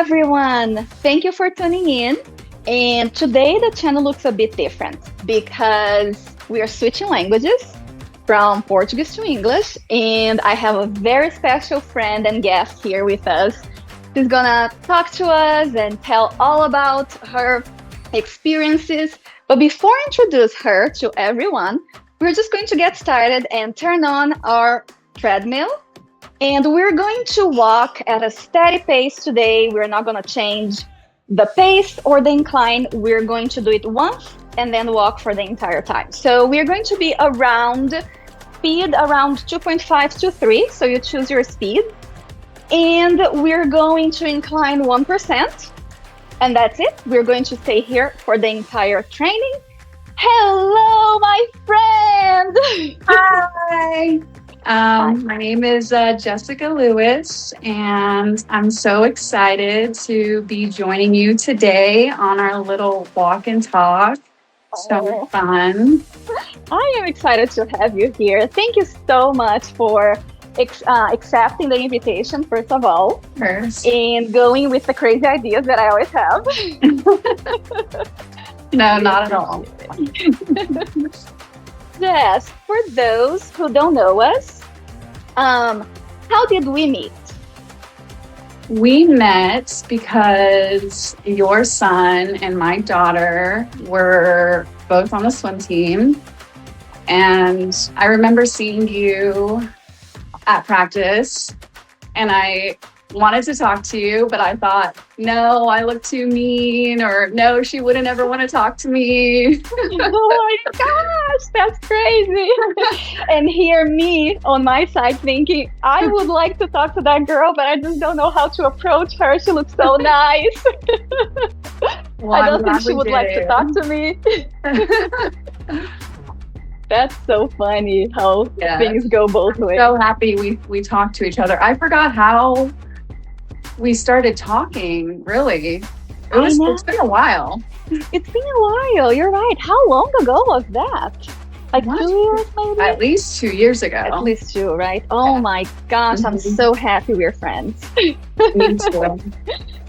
everyone! Thank you for tuning in. And today the channel looks a bit different because we are switching languages from Portuguese to English. And I have a very special friend and guest here with us. She's gonna talk to us and tell all about her experiences. But before I introduce her to everyone, we're just going to get started and turn on our treadmill. And we're going to walk at a steady pace today. We're not going to change the pace or the incline. We're going to do it once and then walk for the entire time. So we're going to be around speed around 2.5 to 3. So you choose your speed. And we're going to incline 1%. And that's it. We're going to stay here for the entire training. Hello, my friend. Hi. My name is Jessica Lewis, and I'm so excited to be joining you today on our little walk and talk. So fun. I am excited to have you here. Thank you so much for accepting the invitation, first of all, and going with the crazy ideas that I always have. No, not at all. Yes, for those who don't know us, how did we meet? We met because your son and my daughter were both on the swim team. And I remember seeing you at practice, and I wanted to talk to you, but I thought, no, I look too mean, or no, she wouldn't ever want to talk to me. Oh my gosh, that's crazy. And hear me on my side thinking, I would like to talk to that girl, but I just don't know how to approach her. She looks so nice. Well, I don't think she would like to talk to me. That's so funny how things go both ways. So happy we talked to each other. I forgot how we started talking, really. It's been a while. It's been a while. You're right. How long ago was that? Like 2 years, maybe? At least 2 years ago. At least 2, right? Oh my gosh, I'm so happy we're friends. Me too.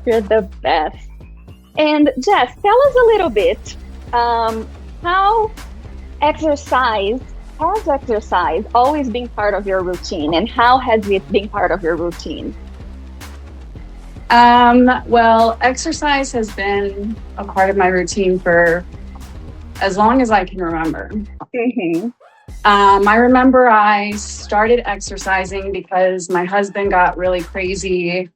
You're the best. And Jess, tell us a little bit, how has exercise always been part of your routine, and how has it been part of your routine? Well, exercise has been a part of my routine for as long as I can remember. Mm-hmm. I remember I started exercising because my husband got really crazy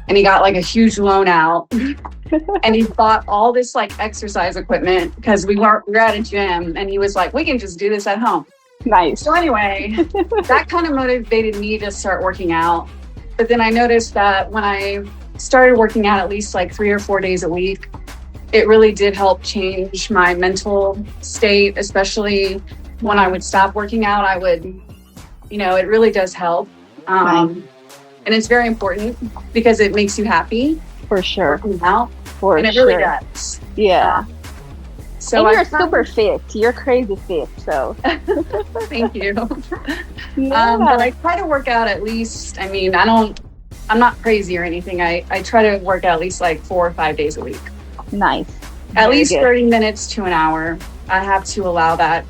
and he got like a huge loan out and he bought all this like exercise equipment because we were at a gym, and he was like, we can just do this at home. Nice. So anyway, that kind of motivated me to start working out. But then I noticed that when I started working out at least like 3 or 4 days a week, it really did help change my mental state, especially when I would stop working out. I would, it really does help. And it's very important because it makes you happy. For sure. Working out. And it really does. Yeah. So and you're super fit. You're crazy fit. So thank you. But I try to work out at least, I'm not crazy or anything. I try to work out at least like 4 or 5 days a week. Nice. At least 30 minutes to an hour. I have to allow that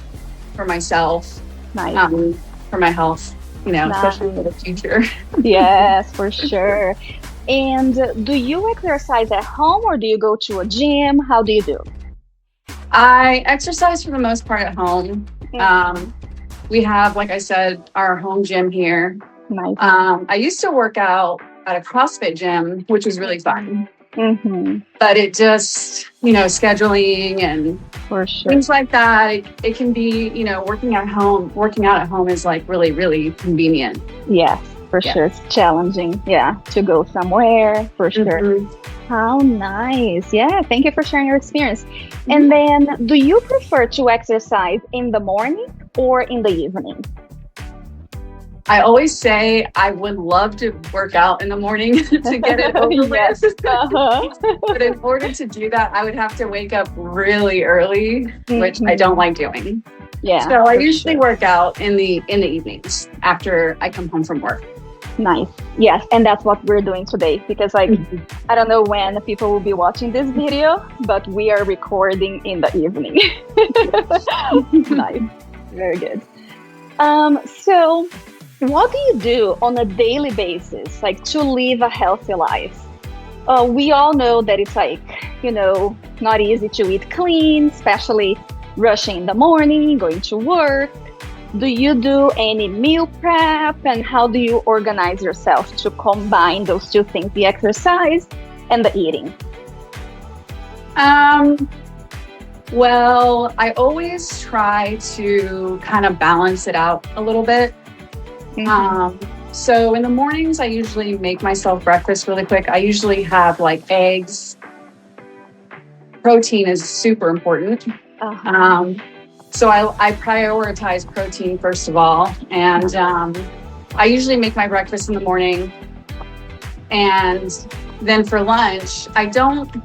for myself. Nice. For my health, especially for the future. Yes, for sure. And do you exercise at home, or do you go to a gym? How do you do? I exercise for the most part at home. Mm-hmm. We have, like I said, our home gym here. Nice. I used to work out at a CrossFit gym, which was really fun. Mm-hmm. But it just, scheduling and things like that, it can be, working out at home is like really, really convenient. Yes, for sure. It's challenging, to go somewhere, for sure. Mm-hmm. How nice. Yeah, thank you for sharing your experience. Mm-hmm. And then, do you prefer to exercise in the morning or in the evening? I always say I would love to work out in the morning to get it over with. But in order to do that, I would have to wake up really early, which I don't like doing. Yeah. So I usually work out in the evenings after I come home from work. Nice. Yes, and that's what we're doing today because like I don't know when people will be watching this video, but we are recording in the evening. Nice. Very good. So what do you do on a daily basis, like to live a healthy life? We all know that it's like, not easy to eat clean, especially rushing in the morning, going to work. Do you do any meal prep, and how do you organize yourself to combine those two things, the exercise and the eating? Well, I always try to kind of balance it out a little bit. So in the mornings, I usually make myself breakfast really quick. I usually have like eggs. Protein is super important. So I prioritize protein first of all. And I usually make my breakfast in the morning. And then for lunch,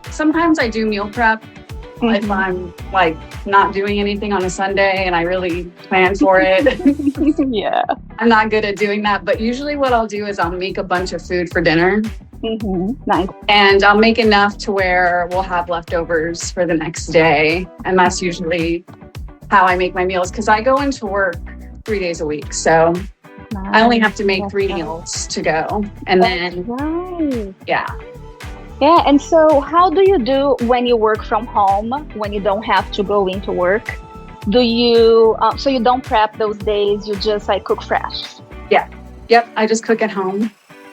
sometimes I do meal prep. If I'm like not doing anything on a Sunday and I really plan for it. Yeah. I'm not good at doing that, but usually what I'll do is I'll make a bunch of food for dinner. Nice. And I'll make enough to where we'll have leftovers for the next day. And that's usually how I make my meals because I go into work 3 days a week. So I only have to make 3 meals to go. And then, yeah. Yeah, and so how do you do when you work from home, when you don't have to go into work? Do you, so you don't prep those days, you just like cook fresh? Yeah. Yep, I just cook at home.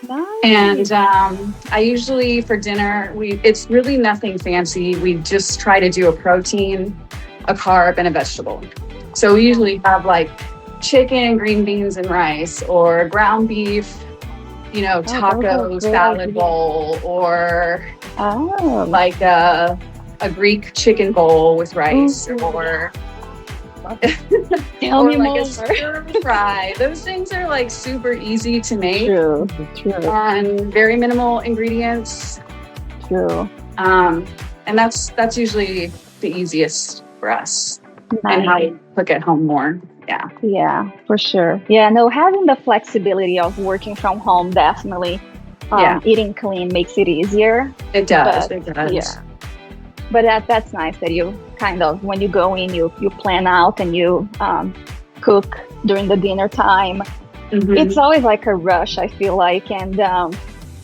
Nice. And I usually for dinner, it's really nothing fancy. We just try to do a protein, a carb, and a vegetable. So we usually have like chicken, green beans, and rice, or ground beef, taco salad bowl, or like a Greek chicken bowl with rice, or Tell me like more. a stir fry. Those things are like super easy to make. True. On very minimal ingredients. True. And that's usually the easiest for us. Nice. And how we cook at home more. Yeah. Yeah, for sure. Yeah, no, having the flexibility of working from home definitely eating clean makes it easier. It does. Yeah. But that's nice that you kind of, when you go in, you plan out and you cook during the dinner time. It's always like a rush, I feel like. And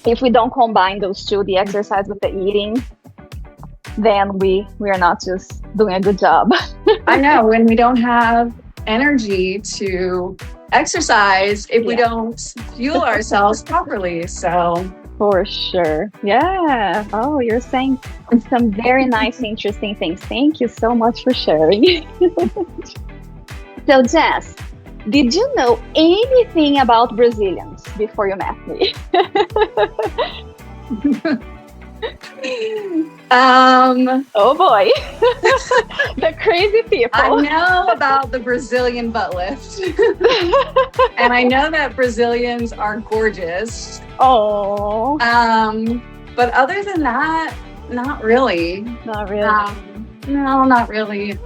if we don't combine those two, the exercise with the eating, then we are not just doing a good job. I know, when we don't have energy to exercise if we don't fuel ourselves properly. So for sure. Yeah. Oh, you're saying some very nice, interesting things. Thank you so much for sharing. So, Jess, did you know anything about Brazilians before you met me? Oh boy. The crazy people. I know about the Brazilian butt lift. And I know that Brazilians are gorgeous. Oh. But other than that, not really. Not really. No, not really.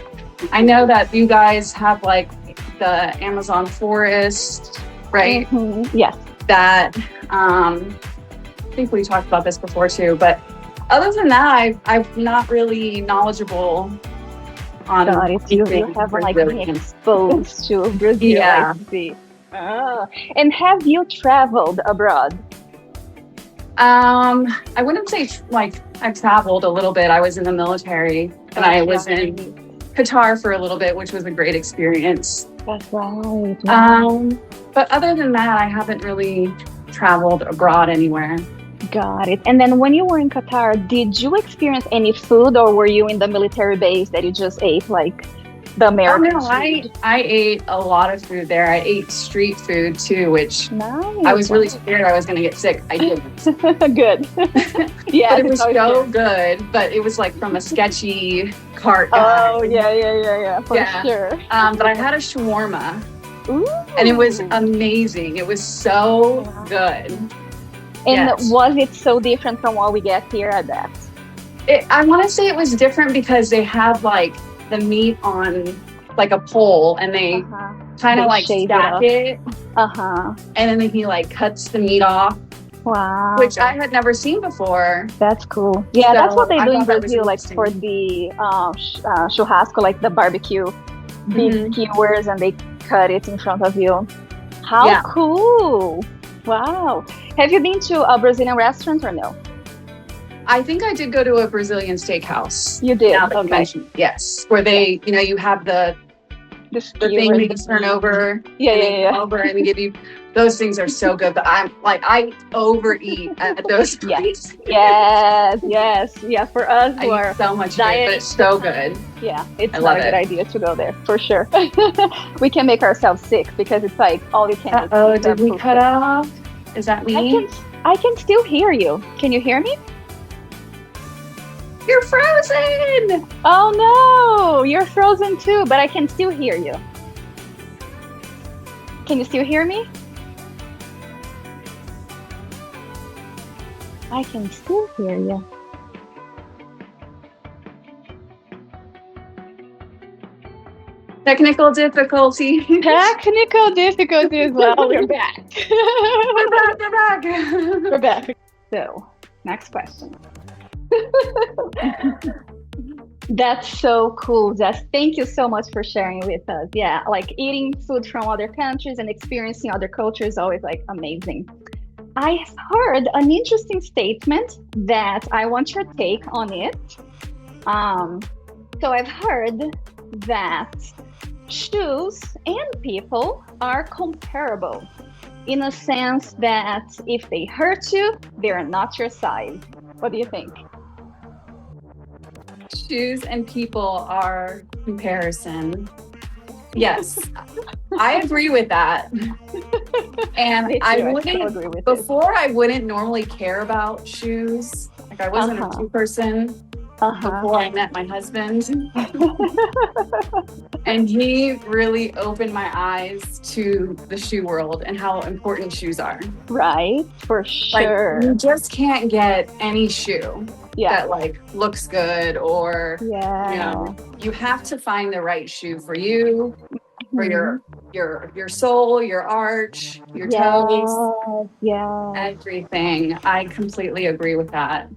I know that you guys have like the Amazon forest, right? Yes. That I think we talked about this before too, but other than that, I'm not really knowledgeable on you haven't like been exposed to Brazil. Yeah. I see. Oh. And have you traveled abroad? I wouldn't say like I've traveled a little bit. I was in the military and I was in Qatar for a little bit, which was a great experience. That's right. But other than that, I haven't really traveled abroad anywhere. Got it. And then when you were in Qatar, did you experience any food, or were you in the military base that you just ate like the American food? I ate a lot of food there. I ate street food too, which nice. I was really scared I was going to get sick. I didn't. Good. Yeah, but it was so good. But it was like from a sketchy cart. Oh, yeah, for sure. But I had a shawarma. Ooh. And it was amazing. It was so good. And was it so different from what we get here at that? I want to say it was different because they had like the meat on like a pole and they kind of like stack it. Uh-huh. And then he like cuts the meat off, Wow. which I had never seen before. That's cool. Yeah, So that's what they I do in thought that was Brazil, like for interesting. the churrasco, like the barbecue, beef Mhm. skewers, and they cut it in front of you. How Yeah. cool! Wow. Have you been to a Brazilian restaurant or no? I think I did go to a Brazilian steakhouse. You did? Now that you Okay. mentioned, yes, where they, you know, you have the The thing skewers, that the you turn beef. over, Yeah, and yeah, they yeah. come over and give you. Those things are so good, but I'm like I overeat at those Yeah. places. Yes. Yeah, for us I who are eat so much food, diet, but it's so good. yeah, it's I not love a good it. idea to go there, for sure. We can make ourselves sick because it's like all you can eat. Oh, pizza, did we food. cut off? Is that me? I can still hear you. Can you hear me? You're frozen. Oh no, you're frozen too, but I can still hear you. Can you still hear me? I can still hear you. Technical difficulty. Technical difficulty as well. We're back. We're back. We're back. We're back. So, next question. That's so cool, Jess. Thank you so much for sharing with us. Yeah, like eating food from other countries and experiencing other cultures is always like amazing. I heard an interesting statement that I want your take on it. So I've heard that shoes and people are comparable in a sense that if they hurt you, they're not your size. What do you think? Shoes and people are comparison. Yes, I agree with that. And Me too, I I so wouldn't, agree with it. before I wouldn't normally care about shoes. Like I wasn't a shoe person before I met my husband. And he really opened my eyes to the shoe world and how important shoes are. Right, for sure. Like you just can't get any shoe Yeah, that like looks good or yeah. you know, you have to find the right shoe for you, for your sole, your arch, your toes, Yeah, everything. I completely agree with that.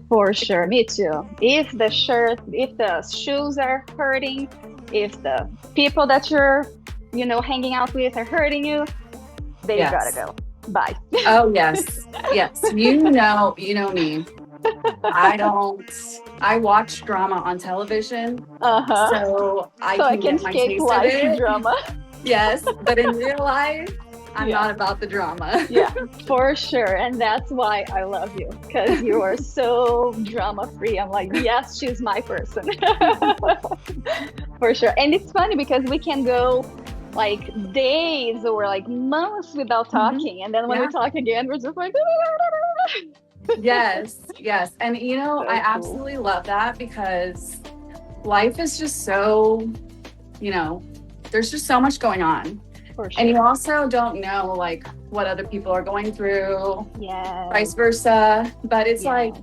for sure. Me too. If the shoes are hurting, if the people that you're, hanging out with are hurting you, they Yes. gotta go. Bye. Oh yes. Yes. You know me. I watch drama on television, so I can get my escape taste of life it. drama. Yes, but in real life, I'm not about the drama. Yeah, for sure. And that's why I love you, because you are so drama free. I'm like, yes, she's my person. For sure. And it's funny because we can go like days or like months without talking. And then when we talk again, we're just like, Yes. And I cool. absolutely love that because life is just so, there's just so much going on. For sure. And you also don't know like what other people are going through, Yeah. vice versa. But it's like,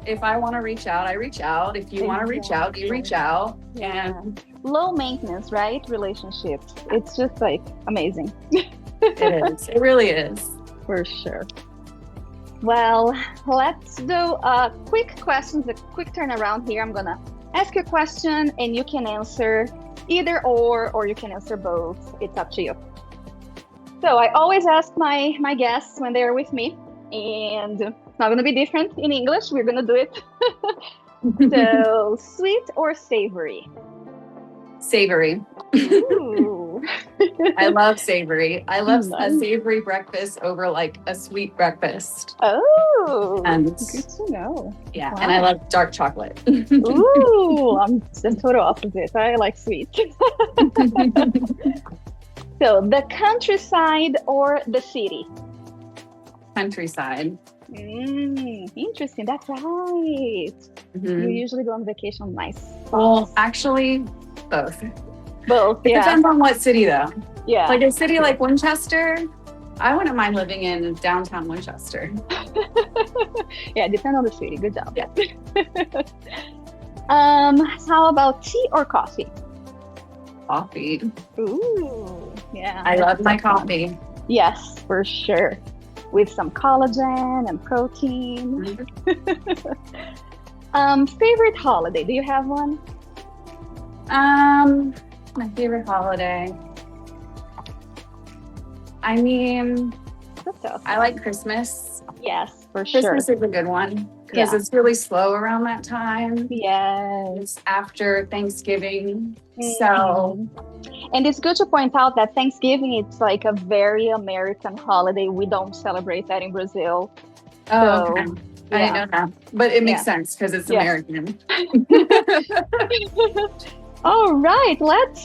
if I want to reach out, I reach out. If you want to reach out, you reach out. And low maintenance, right? Relationships. It's just like amazing. it is. It really is. For sure. Well, let's do a quick turnaround here. I'm gonna ask you a question and you can answer either or you can answer both. It's up to you. So I always ask my guests when they're with me, and it's not gonna be different in English. We're gonna do it. So, sweet or savory? Savory. Ooh. I love savory. I love Nice. a savory breakfast over like a sweet breakfast. Oh, And good to know. yeah, Wow. and I love dark chocolate. Ooh, I'm the total opposite. I like sweet. So, the countryside or the city? Countryside. Interesting. That's right. You usually go on vacation nice. Well, actually, both. Both, It yeah. depends on what city though. Yeah. Like a city like Winchester, I wouldn't mind living in downtown Winchester. Yeah, depend on the city. Good job. Yeah. How about tea or coffee? Coffee. Ooh, yeah. I love my that's fun. coffee. Yes, for sure. With some collagen and protein. Favorite holiday? Do you have one? My favorite holiday. I mean, That's awesome. I like Christmas. Yes, for sure. Christmas is a good one because Yeah. it's really slow around that time. Yes. It's after Thanksgiving. Mhm. So, And it's good to point out that Thanksgiving, it's like a very American holiday. We don't celebrate that in Brazil. So, okay. I didn't know that. But it makes Yeah. sense because it's Yeah. American. All right, let's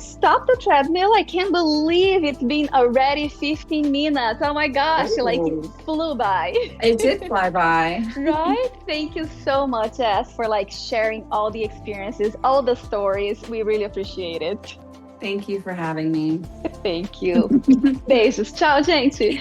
stop the treadmill. I can't believe it's been already 15 minutes. Oh my gosh, like it Ooh. flew by. It did fly by. Right? Thank you so much, Jess, for like sharing all the experiences, all the stories. We really appreciate it. Thank you for having me. Thank you. Beijos. Tchau, gente.